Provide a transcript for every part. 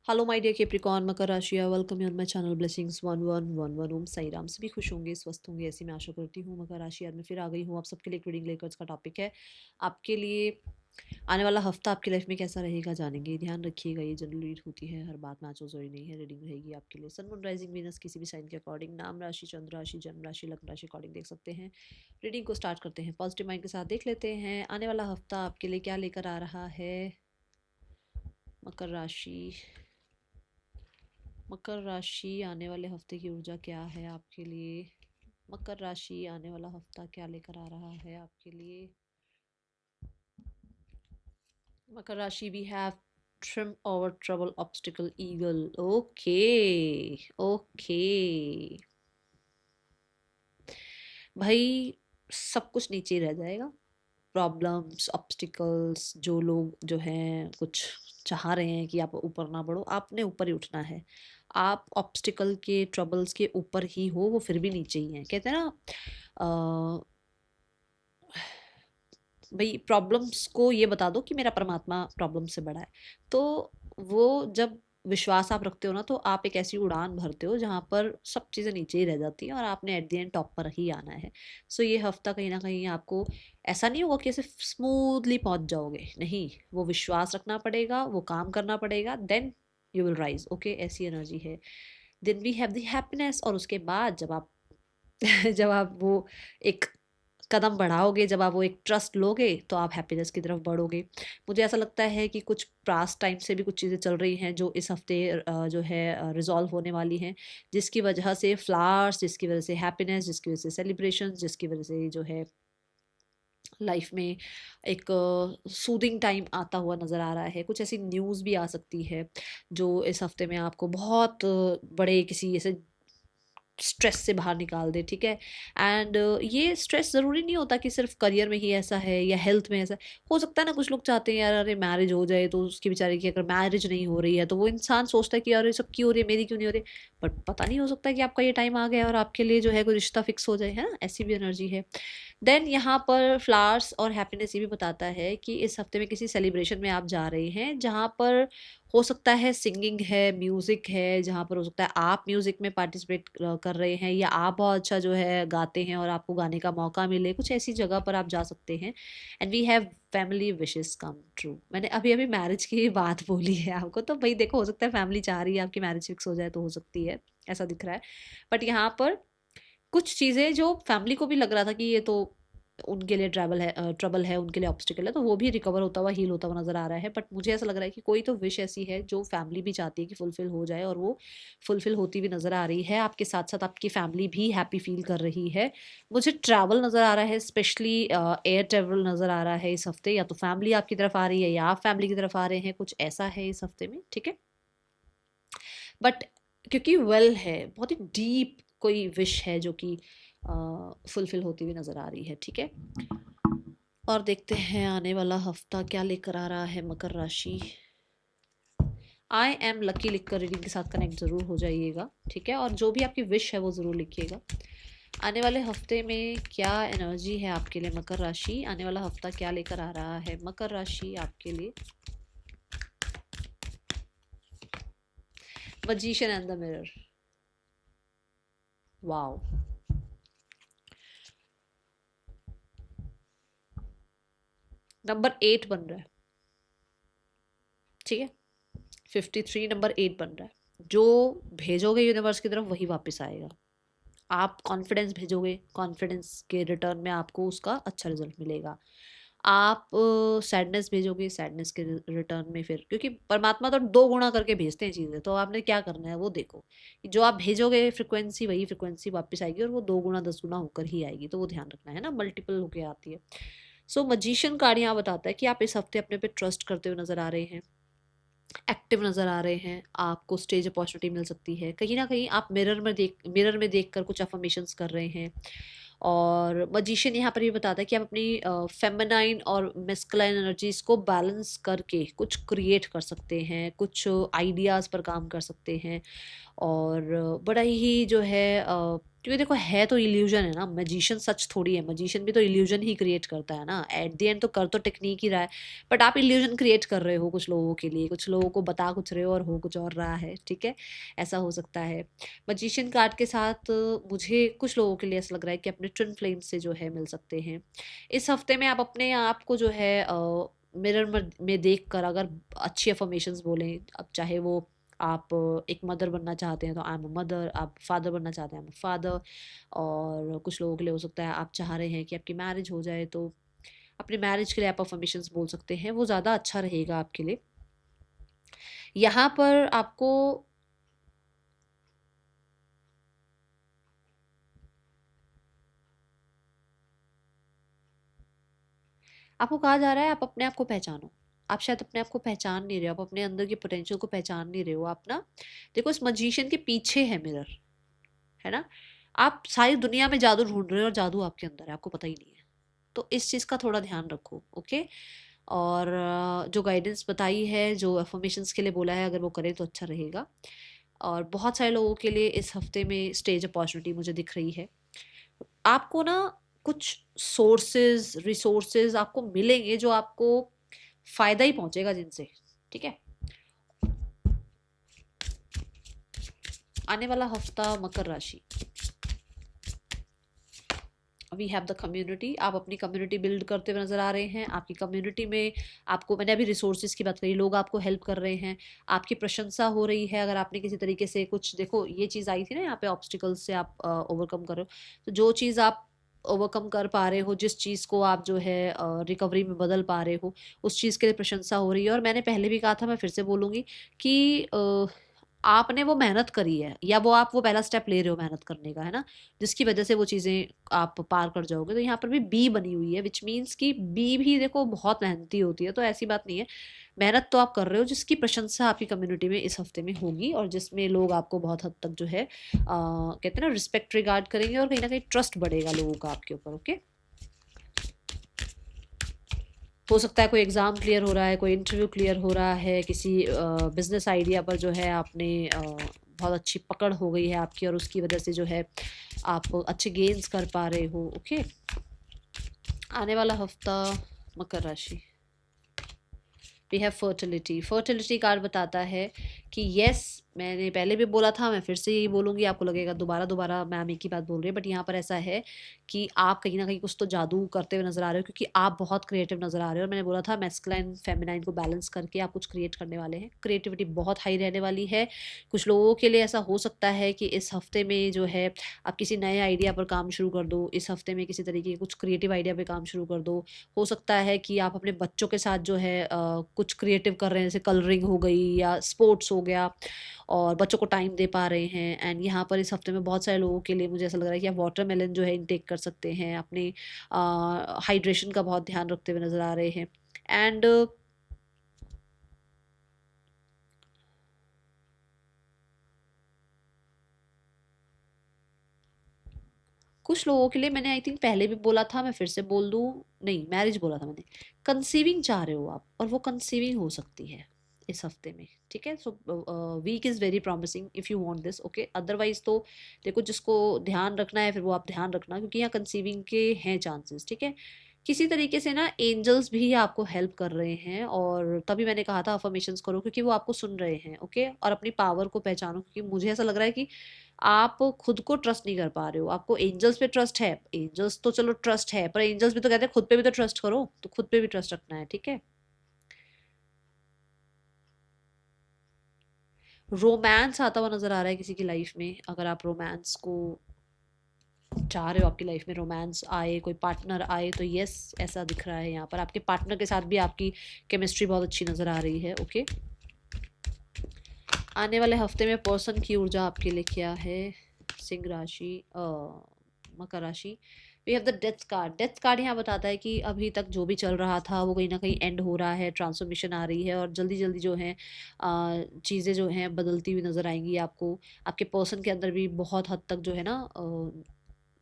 Hello my dear Capricorn मकर राशि, welcome you on my channel blessings 1111 ओम साई राम। सभी खुश होंगे, स्वस्थ होंगे, ऐसी मैं आशा करती हूँ। मकर राशि आज मैं फिर आ गई हूँ आप सबके लिए एक रीडिंग लेकर। इसका टॉपिक है आपके लिए आने वाला हफ्ता आपकी लाइफ में कैसा रहेगा, जानेंगे। ध्यान रखिएगा, ये जनरल रीड होती है, हर बात मैच हो जरूरी नहीं है। रीडिंग रहेगी आपके लिए सन मून राइजिंग वीनस किसी भी साइन के अकॉर्डिंग, नाम राशि, चंद्र राशि, जन्म राशि, लग्न राशि अकॉर्डिंग देख सकते हैं। रीडिंग को स्टार्ट करते हैं पॉजिटिव माइंड के साथ। देख लेते हैं आने वाला हफ्ता आपके लिए क्या लेकर आ रहा है। मकर राशि, मकर राशि आने वाले हफ्ते की ऊर्जा क्या है आपके लिए। मकर राशि आने वाला हफ्ता क्या लेकर आ रहा है आपके लिए। मकर राशि, we have trim over trouble obstacle eagle. Okay, okay भाई, सब कुछ नीचे ही रह जाएगा। प्रॉब्लम्स, ऑब्स्टिकल्स, जो लोग जो हैं कुछ चाह रहे हैं कि आप ऊपर ना बढ़ो, आपने ऊपर ही उठना है। आप ऑब्स्टिकल के, ट्रबल्स के ऊपर ही हो, वो फिर भी नीचे ही हैं। कहते हैं ना, भाई प्रॉब्लम्स को ये बता दो कि मेरा परमात्मा प्रॉब्लम से बड़ा है। तो वो जब विश्वास आप रखते हो ना, तो आप एक ऐसी उड़ान भरते हो जहाँ पर सब चीज़ें नीचे ही रह जाती हैं और आपने एट द एंड टॉप पर ही आना है। सो ये हफ्ता कहीं ना कहीं आपको ऐसा नहीं होगा कि ऐसे स्मूथली पहुंच जाओगे, नहीं। वो विश्वास रखना पड़ेगा, वो काम करना पड़ेगा, then you will rise. Okay, ऐसी एनर्जी है। Then we have the happiness. और उसके बाद जब आप जब आप वो एक कदम बढ़ाओगे, जब आप वो एक ट्रस्ट लोगे, तो आप हैप्पीनेस की तरफ बढ़ोगे। मुझे ऐसा लगता है कि कुछ पास्ट टाइम से भी कुछ चीज़ें चल रही हैं जो इस हफ्ते जो है रिजॉल्व होने वाली हैं, जिसकी वजह से फ्लावर्स, जिसकी वजह से हैप्पीनेस, जिसकी वजह से सेलिब्रेशन, जिसकी वजह से जो है लाइफ में एक सूदिंग टाइम आता हुआ नज़र आ रहा है। कुछ ऐसी न्यूज़ भी आ सकती है जो इस हफ्ते में आपको बहुत बड़े किसी ऐसे स्ट्रेस से बाहर निकाल दे। ठीक है। एंड ये स्ट्रेस ज़रूरी नहीं होता कि सिर्फ करियर में ही ऐसा है या हेल्थ में ऐसा है। हो सकता है ना, कुछ लोग चाहते हैं यार, अरे मैरिज हो जाए, तो उसकी बेचारे की अगर मैरिज नहीं हो रही है तो वो इंसान सोचता है कि यार ये सब क्यों हो रही है, मेरी क्यों नहीं हो रही। बट पता नहीं, हो सकता है कि आपका ये टाइम आ गया और आपके लिए जो है कोई रिश्ता फिक्स हो जाए, है ना, ऐसी भी एनर्जी है। देन यहाँ पर फ्लावर्स और हैप्पीनेस ये भी बताता है कि इस हफ्ते में किसी सेलिब्रेशन में आप जा रहे हैं जहाँ पर हो सकता है सिंगिंग है, म्यूजिक है, जहाँ पर हो सकता है आप म्यूजिक में पार्टिसिपेट कर रहे हैं, या आप बहुत अच्छा जो है गाते हैं और आपको गाने का मौका मिले। कुछ ऐसी जगह पर आप जा सकते हैं। And we have family wishes come true. मैंने अभी अभी मैरिज की बात बोली है आपको, तो भाई देखो, हो सकता है फैमिली चाह रही है आपकी मैरिज फिक्स हो जाए, तो हो सकती है, ऐसा दिख रहा है। बट यहाँ पर कुछ चीज़ें जो फैमिली को भी लग रहा था कि ये तो उनके लिए ट्रबल है, उनके लिए ऑब्स्टिकल है, तो वो भी रिकवर होता हुआ, हील होता हुआ नजर आ रहा है। बट मुझे ऐसा लग रहा है कि कोई तो विश ऐसी है जो फैमिली भी चाहती है कि फुलफिल हो जाए, और वो फुलफिल होती हुई नजर आ रही है। आपके साथ साथ आपकी फैमिली भी हैप्पी फील कर रही है। मुझे ट्रैवल नजर आ रहा है, स्पेशली एयर ट्रैवल नजर आ रहा है इस हफ्ते। या तो फैमिली आपकी तरफ आ रही है या आप फैमिली की तरफ आ रहे हैं, कुछ ऐसा है इस हफ्ते में। ठीक है। बट क्योंकि वेल है, बहुत ही डीप कोई विश है जो कि फुलफिल होती हुई नजर आ रही है। ठीक है। और देखते हैं आने वाला हफ्ता क्या लेकर आ रहा है मकर राशि। आई एम लकी लिखकर रीडिंग के साथ कनेक्ट जरूर हो जाइएगा। ठीक है। और जो भी आपकी विश है वो जरूर लिखिएगा। आने वाले हफ्ते में क्या एनर्जी है आपके लिए मकर राशि, आने वाला हफ्ता क्या लेकर आ रहा है मकर राशि आपके लिए। Magician and the mirror. Wow, number 8 बन रहा है। ठीक है। 53 नंबर 8 बन रहा है। जो भेजोगे यूनिवर्स की तरफ वही वापस आएगा। आप कॉन्फिडेंस भेजोगे, कॉन्फिडेंस के रिटर्न में आपको उसका अच्छा रिजल्ट मिलेगा। आप सैडनेस भेजोगे, सैडनेस के रिटर्न में फिर, क्योंकि परमात्मा तो दो गुना करके भेजते हैं चीज़ें, तो आपने क्या करना है वो देखो। जो आप भेजोगे फ्रिक्वेंसी, वही फ्रिक्वेंसी वापस आएगी, और वो 2 गुना 10 गुना होकर ही आएगी। तो वो ध्यान रखना है ना, मल्टीपल होके आती है। सो मजीशियन कार्ड यहाँ बताता है कि आप इस हफ्ते अपने पे ट्रस्ट करते हुए नजर आ रहे हैं, एक्टिव नज़र आ रहे हैं। आपको स्टेज अपॉर्चुनिटी मिल सकती है। कहीं ना कहीं आप मिरर में देख कर कुछ अफर्मेशंस कर रहे हैं। और मजिशियन यहाँ पर भी बताता है कि आप अपनी फेमिनाइन और मेस्कुलाइन एनर्जीज को बैलेंस करके कुछ क्रिएट कर सकते हैं, कुछ आइडियाज़ पर काम कर सकते हैं। और बड़ा ही जो है क्योंकि देखो है तो इल्यूजन है ना, मैजिशियन सच थोड़ी है, मैजिशियन भी तो इल्यूजन ही क्रिएट करता है ना, एट द एंड तो कर तो टेक्निक ही रहा है, बट आप इल्यूजन क्रिएट कर रहे हो कुछ लोगों के लिए, कुछ लोगों को बता कुछ रहे हो और हो कुछ और रहा है, ठीक है, ऐसा हो सकता है। मैजिशियन कार्ड के साथ मुझे कुछ लोगों के लिए ऐसा लग रहा है कि अपने ट्विन फ्लेम से जो है मिल सकते हैं इस हफ्ते में। आप अपने आप को जो है मिरर में देख कर अगर अच्छी अफर्मेशंस बोलें, अब चाहे वो आप एक मदर बनना चाहते हैं तो आई एम अ मदर, आप फादर बनना चाहते हैं आई एम अ फादर, और कुछ लोगों के लिए हो सकता है आप चाह रहे हैं कि आपकी मैरिज हो जाए, तो अपने मैरिज के लिए आप अफर्मेशंस बोल सकते हैं, वो ज़्यादा अच्छा रहेगा आपके लिए। यहाँ पर आपको कहा जा रहा है आप अपने आप को पहचानो। आप शायद अपने आप को पहचान नहीं रहे हो, आप अपने अंदर के पोटेंशियल को पहचान नहीं रहे हो। आप ना देखो, इस मजीशियन के पीछे है मिरर, है ना, आप सारी दुनिया में जादू ढूंढ रहे हो और जादू आपके अंदर है, आपको पता ही नहीं है। तो इस चीज़ का थोड़ा ध्यान रखो, ओके। और जो गाइडेंस बताई है, जो अफर्मेशंस के लिए बोला है, अगर वो करें तो अच्छा रहेगा। और बहुत सारे लोगों के लिए इस हफ्ते में स्टेज अपॉर्चुनिटी मुझे दिख रही है। आपको ना कुछ सोर्सेज रिसोर्सेज आपको मिलेंगे जो आपको फायदा ही पहुंचेगा जिनसे, ठीक है। आने वाला हफ्ता मकर राशि, वी हैव द कम्युनिटी, आप अपनी कम्युनिटी बिल्ड करते हुए नजर आ रहे हैं। आपकी कम्युनिटी में आपको, मैंने अभी रिसोर्सेज की बात करी, लोग आपको हेल्प कर रहे हैं, आपकी प्रशंसा हो रही है। अगर आपने किसी तरीके से कुछ, देखो ये चीज़ आई थी ना यहाँ पे, ऑब्स्टिकल्स से आप ओवरकम कर रहे हो, तो जो चीज़ आप ओवरकम कर पा रहे हो, जिस चीज़ को आप जो है रिकवरी में बदल पा रहे हो, उस चीज़ के लिए प्रशंसा हो रही है। और मैंने पहले भी कहा था, मैं फिर से बोलूँगी कि आपने वो मेहनत करी है, या वो आप वो पहला स्टेप ले रहे हो मेहनत करने का, है ना, जिसकी वजह से वो चीज़ें आप पार कर जाओगे। तो यहाँ पर भी बी बनी हुई है, विच मीन्स कि बी भी देखो बहुत मेहनती होती है, तो ऐसी बात नहीं है। मेहनत तो आप कर रहे हो, जिसकी प्रशंसा आपकी कम्युनिटी में इस हफ्ते में होगी, और जिसमें लोग आपको बहुत हद तक जो है कहते हैं ना, रिस्पेक्ट रिगार्ड करेंगे, और कहीं ना कहीं ट्रस्ट बढ़ेगा लोगों का आपके ऊपर, ओके। हो सकता है कोई एग्ज़ाम क्लियर हो रहा है, कोई इंटरव्यू क्लियर हो रहा है, किसी बिजनेस आइडिया पर जो है आपने बहुत अच्छी पकड़ हो गई है आपकी, और उसकी वजह से जो है आप अच्छे गेन्स कर पा रहे हो, ओके। आने वाला हफ्ता मकर राशि, we have fertility. Fertility card बताता है कि यस, मैंने पहले भी बोला था, मैं फिर से यही बोलूँगी, आपको लगेगा दोबारा दोबारा मैम एक ही बात बोल रही है, बट यहाँ पर ऐसा है कि आप कहीं ना कहीं कुछ तो जादू करते हुए नजर आ रहे हो, क्योंकि आप बहुत क्रिएटिव नजर आ रहे हो। और मैंने बोला था मैस्कुलाइन फेमिनाइन को बैलेंस करके आप कुछ क्रिएट करने वाले हैं, क्रिएटिविटी बहुत हाई रहने वाली है। कुछ लोगों के लिए ऐसा हो सकता है कि इस हफ्ते में जो है आप किसी नए आइडिया पर काम शुरू कर दो, इस हफ्ते में किसी तरीके के कुछ क्रिएटिव आइडिया पर काम शुरू कर दो। हो सकता है कि आप अपने बच्चों के साथ जो है कुछ क्रिएटिव कर रहे हैं, जैसे कलरिंग हो गई या स्पोर्ट्स हो गया, और बच्चों को टाइम दे पा रहे हैं। एंड यहाँ पर इस हफ्ते में बहुत सारे लोगों के लिए मुझे ऐसा लग रहा है कि आप वाटरमेलन जो है इनटेक कर सकते हैं, अपने हाइड्रेशन का बहुत ध्यान रखते हुए नज़र आ रहे हैं। एंड कुछ लोगों के लिए मैंने आई थिंक पहले भी बोला था, मैं फिर से बोल दूँ, नहीं मैरिज बोला था मैंने, कंसीविंग चाह रहे हो आप, और वो कंसीविंग हो सकती है इस हफ्ते में, ठीक है। So weak is very promising if you want this, okay. Otherwise तो देखो, जिसको ध्यान रखना है फिर वो आप ध्यान रखना, क्योंकि यहाँ कंसीविंग के हैं चांसेस, ठीक है। किसी तरीके से ना एंजल्स भी आपको हेल्प कर रहे हैं, और तभी मैंने कहा था अफर्मेशंस करो, क्योंकि वो आपको सुन रहे हैं, ओके। और अपनी पावर को पहचानो, क्योंकि मुझे ऐसा लग रहा है कि आप खुद को ट्रस्ट नहीं कर पा रहे हो। आपको एंजल्स पे ट्रस्ट है, एंजल्स तो चलो ट्रस्ट है, पर एंजल्स भी तो कहते हैं खुद पे भी तो ट्रस्ट करो, तो खुद पे भी ट्रस्ट रखना है, ठीक है। रोमांस आता हुआ नजर आ रहा है किसी की लाइफ में, अगर आप रोमांस को चाह रहे हो, आपकी लाइफ में रोमांस आए, कोई पार्टनर आए, तो यस ऐसा दिख रहा है। यहाँ पर आपके पार्टनर के साथ भी आपकी केमिस्ट्री बहुत अच्छी नज़र आ रही है, ओके। आने वाले हफ्ते में पर्सन की ऊर्जा आपके लिए क्या है, सिंह राशि, मकर राशि, we have the death card. Death card यहाँ बताता है कि अभी तक जो भी चल रहा था वो कहीं ना कहीं एंड हो रहा है, ट्रांसफॉर्मेशन आ रही है, और जल्दी जल्दी जो है चीज़ें जो हैं बदलती हुई नज़र आएंगी आपको। आपके पर्सन के अंदर भी बहुत हद तक जो है ना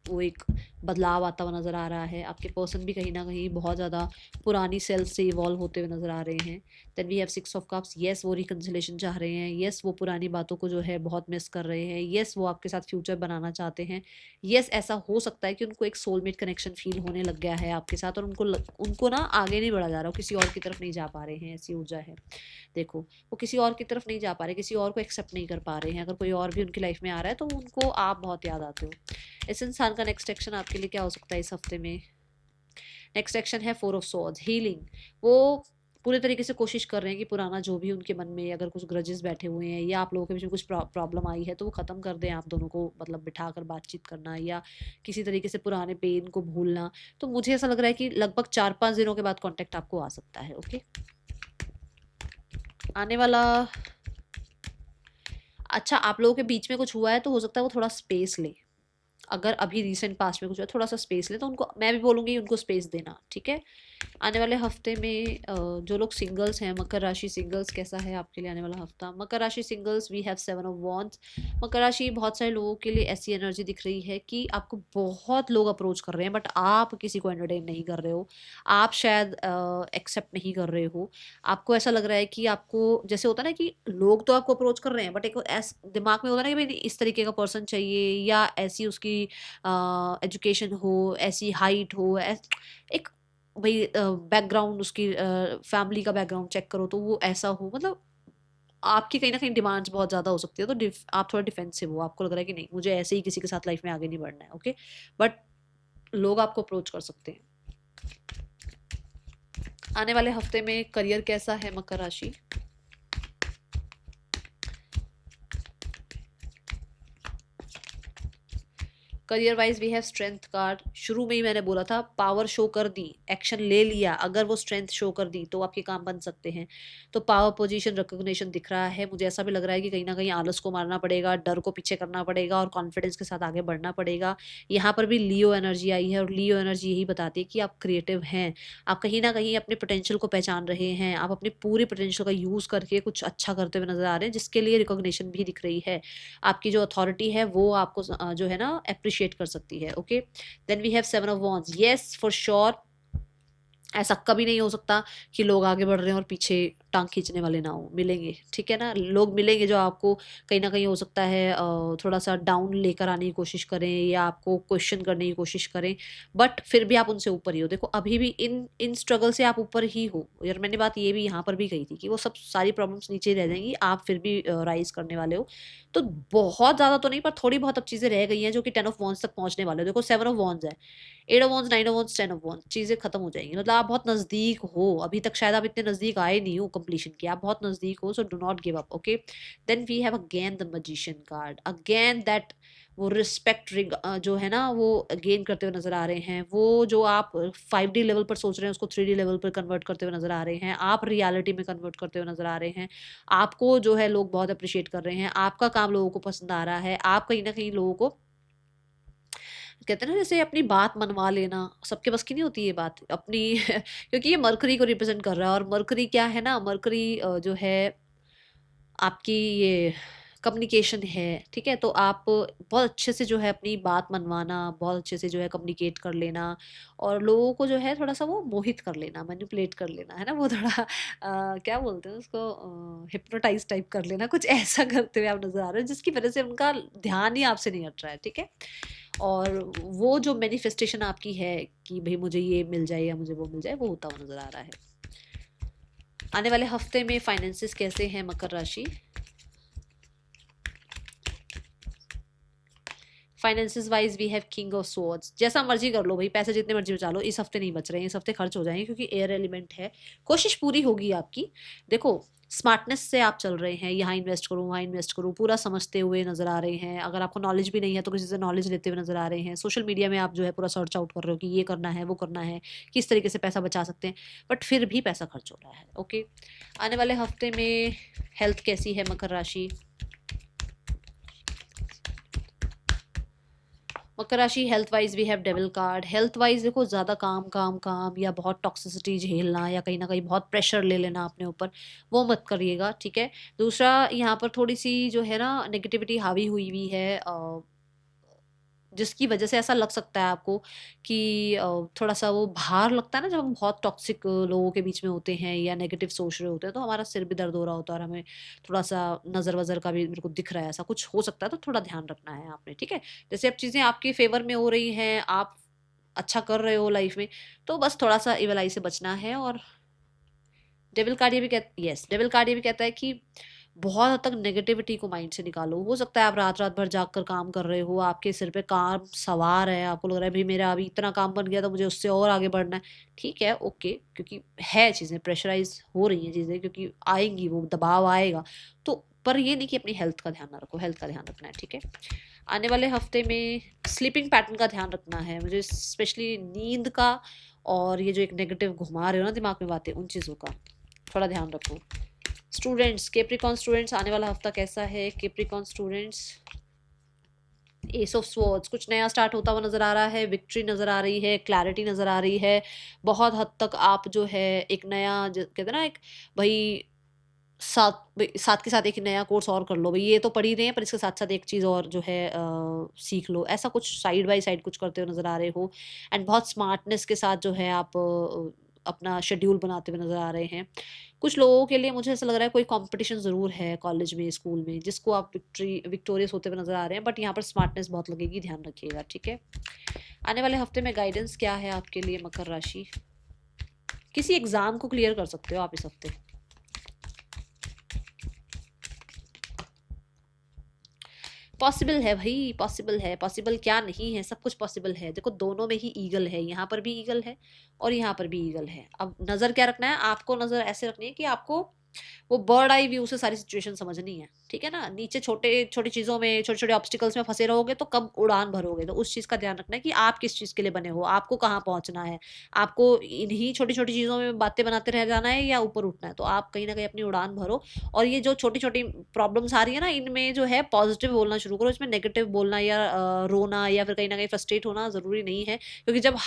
वो एक बदलाव आता हुआ नज़र आ रहा है। आपके पर्सन भी कहीं न कहीं बहुत ज़्यादा पुरानी सेल्फ से इवॉल्व होते हुए नज़र आ रहे हैं। Then we have 6 of cups, yes वो रिकन्सिलिएशन चाह रहे हैं, येस वो पुरानी बातों को जो है बहुत मिस कर रहे हैं, येस वो आपके साथ फ्यूचर बनाना चाहते हैं, येस ऐसा हो सकता है कि उनको एक सोलमेट कनेक्शन फ़ील होने लग गया है आपके साथ और उनको ना आगे नहीं बढ़ा जा रहा, वो किसी और की तरफ नहीं जा पा रहे हैं, ऐसी ऊर्जा है। देखो, वो किसी और की तरफ नहीं जा पा रहे, किसी और को एक्सेप्ट नहीं कर पा रहे हैं। अगर कोई और भी उनकी लाइफ में आ रहा है तो उनको आप बहुत याद आते हो। इस इंसान का नेक्स्ट एक्शन आपके लिए क्या हो सकता है इस हफ्ते में? नेक्स्ट एक्शन है 4 ऑफ स्वॉर्ड्स, हीलिंग। वो पूरे तरीके से कोशिश कर रहे हैं कि पुराना जो भी उनके मन में अगर कुछ ग्रजेस बैठे हुए हैं या आप लोगों के बीच में कुछ प्रॉब्लम आई है तो वो ख़त्म कर दें, आप दोनों को मतलब बिठाकर बातचीत करना या किसी तरीके से पुराने पेन को भूलना। तो मुझे ऐसा लग रहा है कि लगभग 4-5 दिनों के बाद कॉन्टैक्ट आपको आ सकता है। ओके, आने वाला, अच्छा आप लोगों के बीच में कुछ हुआ है तो हो सकता है वो थोड़ा स्पेस ले। अगर अभी रिसेंट पास्ट में कुछ हुआ थोड़ा सा स्पेस ले तो उनको मैं भी बोलूँगी उनको स्पेस देना, ठीक है? आने वाले हफ्ते में जो लोग सिंगल्स हैं, मकर राशि सिंगल्स, कैसा है आपके लिए आने वाला हफ्ता? मकर राशि singles, we have 7 of wands. मकर राशि, बहुत सारे लोगों के लिए ऐसी एनर्जी दिख रही है कि आपको बहुत लोग अप्रोच कर रहे हैं बट आप किसी को एंटरटेन नहीं कर रहे हो, आप शायद एक्सेप्ट नहीं कर रहे हो। आपको ऐसा लग रहा है कि आपको जैसे होता है ना कि लोग तो आपको अप्रोच कर रहे हैं बट एक ऐस दिमाग में होता है ना कि भाई इस तरीके का पर्सन चाहिए या ऐसी उसकी एजुकेशन हो, ऐसी हाइट हो, एक भाई बैकग्राउंड उसकी फैमिली का बैकग्राउंड चेक करो तो वो ऐसा हो, मतलब आपकी कहीं न कहीं डिमांड्स बहुत ज़्यादा हो सकती है तो आप थोड़ा डिफेंसिव हो, आपको लग रहा है कि नहीं मुझे ऐसे ही किसी के साथ लाइफ में आगे नहीं बढ़ना है, ओके? बट लोग आपको अप्रोच कर सकते हैं। आने वाले हफ्ते में करियर कैसा है मकर राशि? Career wise we have strength card. शुरू में ही मैंने बोला था पावर शो कर दी, एक्शन ले लिया, अगर वो स्ट्रेंथ शो कर दी तो आपके काम बन सकते हैं। तो पावर पोजीशन रिकॉग्निशन दिख रहा है। मुझे ऐसा भी लग रहा है कि कहीं ना कहीं आलस को मारना पड़ेगा, डर को पीछे करना पड़ेगा और कॉन्फिडेंस के साथ आगे बढ़ना पड़ेगा। यहाँ पर भी लियो एनर्जी आई है और लियो एनर्जी यही बताती है कि आप क्रिएटिव हैं, आप कहीं ना कहीं अपने पोटेंशियल को पहचान रहे हैं, आप अपनी पूरी पोटेंशियल का यूज़ करके कुछ अच्छा करते हुए नजर आ रहे हैं जिसके लिए रिकॉग्निशन भी दिख रही है। आपकी जो अथॉरिटी है वो आपको जो है ना अप्रिशिएट कर सकती है। Okay, then we have 7 of wands. Yes for sure, ऐसा कभी नहीं हो सकता कि लोग आगे बढ़ रहे हैं और पीछे टांग खींचने वाले ना हो, मिलेंगे, ठीक है ना? लोग मिलेंगे जो आपको कहीं ना कहीं हो सकता है थोड़ा सा डाउन लेकर आने की कोशिश करें या आपको क्वेश्चन करने की कोशिश करें, बट फिर भी आप उनसे ऊपर ही हो। देखो अभी भी इन इन स्ट्रगल से आप ऊपर ही हो यार। मैंने बात ये भी यहाँ पर भी कही थी कि वो सब सारी प्रॉब्लम्स नीचे ही रह जाएंगी, आप फिर भी राइज करने वाले हो। तो बहुत ज़्यादा तो नहीं पर थोड़ी बहुत अब चीज़ें रह गई हैं जो कि 10 ऑफ वॉन्स तक पहुंचने वाले हो। देखो 7 ऑफ वॉन्स है, 8 of wands, 9 of wands, 10 of wands, चीज़ें खत्म हो जाएंगी। मतलब आप बहुत नज़दीक हो, अभी तक शायद आप इतने नज़दीक आए नहीं हो कंप्लीशन के, आप बहुत नज़दीक हो। So do not give up. Okay, then we have again the magician card, again that वो रिस्पेक्ट रिंग जो है ना वो गेन करते हुए नजर आ रहे हैं। वो जो आप 5D लेवल पर सोच रहे हैं उसको 3D लेवल पर कन्वर्ट करते हुए नजर आ रहे हैं, आप रियलिटी में कन्वर्ट करते हुए नजर आ रहे हैं। आपको जो है लोग बहुत अप्रिशिएट कर रहे हैं, आपका काम लोगों को पसंद आ रहा है, आप कहीं ना कहीं लोगों को कहते हैं ना जैसे अपनी बात मनवा लेना, सबके बस की नहीं होती ये बात अपनी क्योंकि ये मरकरी को रिप्रेजेंट कर रहा है और मरकरी क्या है ना, मरकरी जो है आपकी ये कम्युनिकेशन है, ठीक है? तो आप बहुत अच्छे से जो है अपनी बात मनवाना, बहुत अच्छे से जो है कम्युनिकेट कर लेना और लोगों को जो है थोड़ा-सा वो मोहित कर लेना, मैनिपुलेट कर लेना, है ना? वो थोड़ा क्या बोलते हैं उसको हिप्नोटाइज़ टाइप कर लेना, कुछ ऐसा करते हुए आप नज़र आ रहे हो जिसकी वज़ह से उनका ध्यान ही आपसे नहीं हट रहा है, ठीक है? और वो जो मैनिफेस्टेशन आपकी है कि भई मुझे ये मिल जाए या मुझे वो मिल जाए, वो होता हुआ नज़र आ रहा है। आने वाले हफ्ते में फाइनेंसेस कैसे हैं मकर राशि? Finances wise we have king of swords. जैसा मर्जी कर लो भाई, पैसे जितने मर्जी बचा लो, इस हफ्ते नहीं बच रहे हैं, इस हफ्ते खर्च हो जाएंगे क्योंकि एयर एलिमेंट है। कोशिश पूरी होगी आपकी। देखो स्मार्टनेस से आप चल रहे हैं, यहाँ इन्वेस्ट करूँ वहाँ इन्वेस्ट करूँ, पूरा समझते हुए नजर आ रहे हैं। अगर आपको नॉलेज भी नहीं है तो किसी से नॉलेज लेते हुए नजर आ रहे हैं। सोशल मीडिया में आप जो है पूरा सर्च आउट कर रहे हो कि ये करना है वो करना है, किस तरीके से पैसा बचा सकते हैं, बट फिर भी पैसा खर्च हो रहा है। ओके, आने वाले हफ्ते में हेल्थ कैसी है मकर राशि? मकर राशि health wise we have devil card. Health wise देखो ज़्यादा काम काम काम या बहुत टॉक्सिसिटी झेलना या कहीं ना कहीं बहुत प्रेशर ले लेना अपने ऊपर, वो मत करिएगा, ठीक है? दूसरा, यहाँ पर थोड़ी सी जो है ना नेगेटिविटी हावी हुई हुई है, जिसकी वजह से ऐसा लग सकता है आपको कि थोड़ा सा वो भार लगता है ना, जब हम बहुत टॉक्सिक लोगों के बीच में होते हैं या नेगेटिव सोच रहे होते हैं, तो हमारा सिर भी दर्द हो रहा होता है और हमें थोड़ा सा नज़र वज़र का भी मेरे को दिख रहा है, ऐसा कुछ हो सकता है, तो थोड़ा ध्यान रखना है आपने, ठीक है। जैसे अब चीज़ें आपके फेवर में हो रही हैं, आप अच्छा कर रहे हो लाइफ में, तो बस थोड़ा सा इवल आई से बचना है। और डेविल कार्ड ये भी कहता, यस, डेविल कार्ड ये भी कहता है कि बहुत हद तक नेगेटिविटी को माइंड से निकालो। हो सकता है आप रात रात भर जाग कर काम कर रहे हो, आपके सिर पे काम सवार है, आपको लग रहा है भाई मेरा अभी इतना काम बन गया तो मुझे उससे और आगे बढ़ना है। ठीक है, ओके, क्योंकि है चीज़ें प्रेशराइज हो रही हैं चीज़ें, क्योंकि आएंगी, वो दबाव आएगा। तो पर ये नहीं कि अपनी हेल्थ का ध्यान ना रखो, हेल्थ का ध्यान रखना है, ठीक है। आने वाले हफ्ते में स्लीपिंग पैटर्न का ध्यान रखना है मुझे, स्पेशली नींद का, और ये जो एक नेगेटिव घुमा रहे हो ना दिमाग में बातें, उन चीज़ों का थोड़ा ध्यान रखो। स्टूडेंट्स, केप्रिकॉन स्टूडेंट्स, आने वाला हफ्ता कैसा है Capricorn students? S of swords, कुछ नया स्टार्ट होता हुआ नजर आ रहा है, विक्ट्री नजर आ रही है, क्लैरिटी नजर आ रही है। बहुत हद तक आप जो है एक नया कहते हैं ना, एक भाई साथ के साथ एक नया कोर्स और कर लो भाई, ये तो पढ़ ही रहे हैं पर इसके साथ साथ एक चीज़ और जो है सीख लो, ऐसा कुछ साइड बाय साइड कुछ करते हुए नज़र आ रहे हो। एंड बहुत स्मार्टनेस के साथ जो है आप अपना शेड्यूल बनाते हुए नज़र आ रहे हैं। कुछ लोगों के लिए मुझे ऐसा लग रहा है कोई कंपटीशन ज़रूर है कॉलेज में, स्कूल में, जिसको आप विक्टोरियस होते हुए नज़र आ रहे हैं, बट यहाँ पर स्मार्टनेस बहुत लगेगी, ध्यान रखिएगा, ठीक है। आने वाले हफ्ते में गाइडेंस क्या है आपके लिए मकर राशि? किसी एग्ज़ाम को क्लियर कर सकते हो आप इस हफ्ते। पॉसिबल है भाई, पॉसिबल है, पॉसिबल क्या नहीं है, सब कुछ पॉसिबल है। देखो दोनों में ही ईगल है, यहाँ पर भी ईगल है और यहाँ पर भी ईगल है। अब नज़र क्या रखना है आपको, नज़र ऐसे रखनी है कि आपको वो बर्ड आई व्यू से सारी सिचुएशन समझनी है, ठीक है ना। नीचे छोटे छोटी चीज़ों में, छोटे छोटे ऑब्स्टिकल्स में फंसे रहोगे तो कब उड़ान भरोगे, तो उस चीज़ का ध्यान रखना है कि आप किस चीज़ के लिए बने हो, आपको कहाँ पहुँचना है। आपको इन्हीं छोटी छोटी चीज़ों में बातें बनाते रह जाना है या ऊपर उठना है, तो आप कहीं ना कहीं अपनी उड़ान भरो। और ये जो छोटी छोटी प्रॉब्लम्स आ रही है ना, इनमें जो है पॉजिटिव बोलना शुरू करो, इसमें नेगेटिव बोलना या रोना या फिर कहीं ना कहीं फ्रस्ट्रेट होना ज़रूरी नहीं है। क्योंकि जब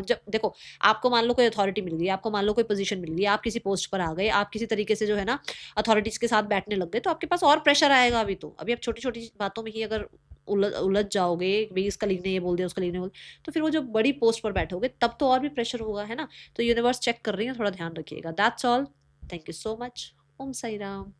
जब देखो, आपको मान लो कोई अथॉरिटी मिल गई, आपको मान लो कोई पोजीशन मिल गई, आप किसी पोस्ट पर आ गए, आप किसी तरीके से जो है ना अथॉरिटीज के साथ बैठने लग गए, तो आपके पास और प्रेशर आएगा। अभी आप छोटी छोटी बातों में ही अगर उलझ जाओगे, भाई इसका लीग ने ये बोल दिया, उसका लीग ने बोल दिया, तो फिर वो जो बड़ी पोस्ट पर बैठोगे तब तो और भी प्रेशर होगा, है ना। तो यूनिवर्स चेक कर रही है, थोड़ा ध्यान रखिएगा। That's all, thank you so much. Om Sai Ram.